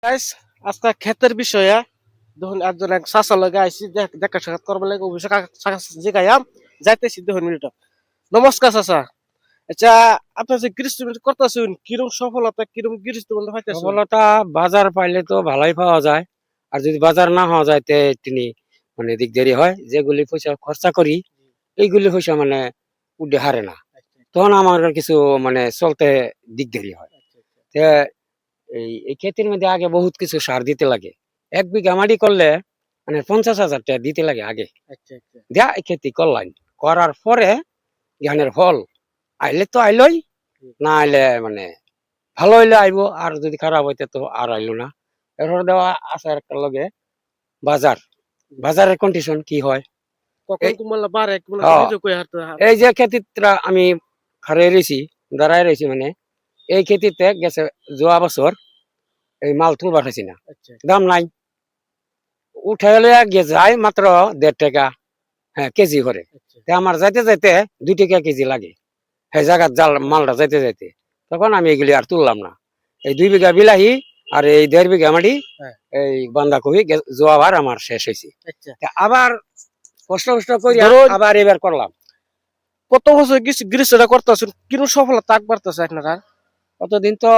Guys আজকে ক্ষেতের বিষয়ে দেখুন একজন এক চাচা লগে আইছি দেখা সাক্ষাৎ করবার লাগে অভিষেক জিগাইয়াম যাইতেছি দেখুন মিনিট। নমস্কার চাচা। আচ্ছা, আপনার যে গৃহস্থ করতেছেন কিরম সফলতা কিরম গৃহস্থ বলতে পাইতেছেন? সফলতা বাজার পাইলে তো ভালোই পাওয়া যায়। আর যদি বাজার না হওয়া যায় তে তিনি মানে দিক দেরি হয়। যেগুলি পয়সা খরচা করি এইগুলি পয়সা মানে উঠে হারে না, তখন আমার কিছু মানে চলতে দিক দেরি হয়। তে এই ক্ষেতের মধ্যে আগে বহুত কিছু সার দিতে লাগে। 1 বিঘা মাটি করলে মানে 50,000 টাকা দিতে লাগে আগে। দিয়া এই খেতি করলাম, করার পরে জ্ঞানের ফল আইলে তো আইলই, না আইলে মানে ভালো হইলে আইব, আর যদি খারাপ হইতে তো আর আইলো না। এরপর দেওয়া আছে একটা লগে বাজার। বাজারের কন্ডিশন কি হয়, কখন কুমালা বারে কুমালা হ্যাঁ, নিজে কই হারতে এই যে খেতিটা আমি খারে রয়েছি, দাঁড়ায় রয়েছি, মানে এই খেতিতে গেছে যোয়া বছর এই মাল তুল পাঠাইছি না, দাম নাই। উঠাইলে গিয়ে যায় মাত্র 1.5 টাকা কেজি করে। আমার যাইতে যাইতে 2 টাকা কেজি লাগে সেই জায়গার জাল মালটা যাইতে যাইতে। তখন আমি এগুলি আর তুললাম না। এই 2 বিঘা বিলাহি আর এই 1.5 বিঘা মাটি এই বান্ধাকপি জোয়াবার আমার শেষ হয়েছে। আবার কষ্ট কষ্ট করি আবার এবার করলাম। কত বছর গৃহস্থটা করতেছেন কিরম সফলতা তাক বাড়তেছে আপনারা? কতদিন তো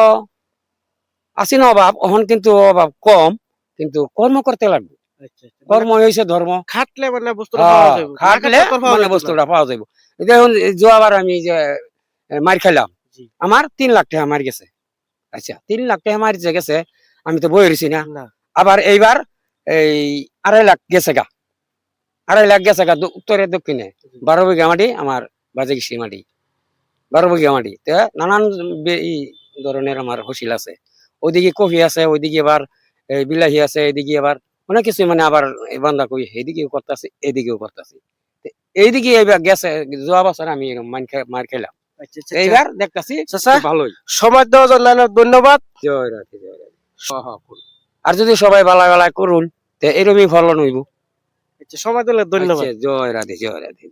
আসি না অভাব, এখন কিন্তু অভাব কম, কিন্তু কর্ম করতে লাগবে। কর্ম হয়েছে ধর্ম। খাটলে মানে বস্তুটা পাওয়া যাবে, খাটলে মানে বস্তুটা পাওয়া যাবে। দেখুন জোয়াবার আমি যে মার খাইলাম, আমার 3 লাখ টাকা মার গেছে। আচ্ছা, 3 লাখ টাকা মার গেছে, আমি তো বই রয়েছি না। আবার এইবার এই 2.5 লাখ গেছে গা, 2.5 লাখ গেছে গা উত্তরে দক্ষিণে। 12 বিঘা মাটি আমার বাজে কৃষি মাটি, 12 বিঘা মাটি। নানান ধরনের আমার ফসল আছে। ওইদিকে কফি আছে, ওইদিকে আবার বিলাহি আছে, এইদিকে আবার অনেক কিছু, মানে আবার বান্ধাকপি এইদিকেও করতেছি, এইদিকেও করতেছি। এইদিকে এইবার গেছে যাওয়া বছর আমি মার খেলাম, এইবার দেখতেছি ভালোই। সময় দেওয়ার জন্য ধন্যবাদ। জয় রাধে, জয় রাধে। আর যদি সবাই বালা বালা করুন এরকমই ফলন হইব। সময় দিলে ধন্যবাদ। জয় রাধে, জয় রাধে।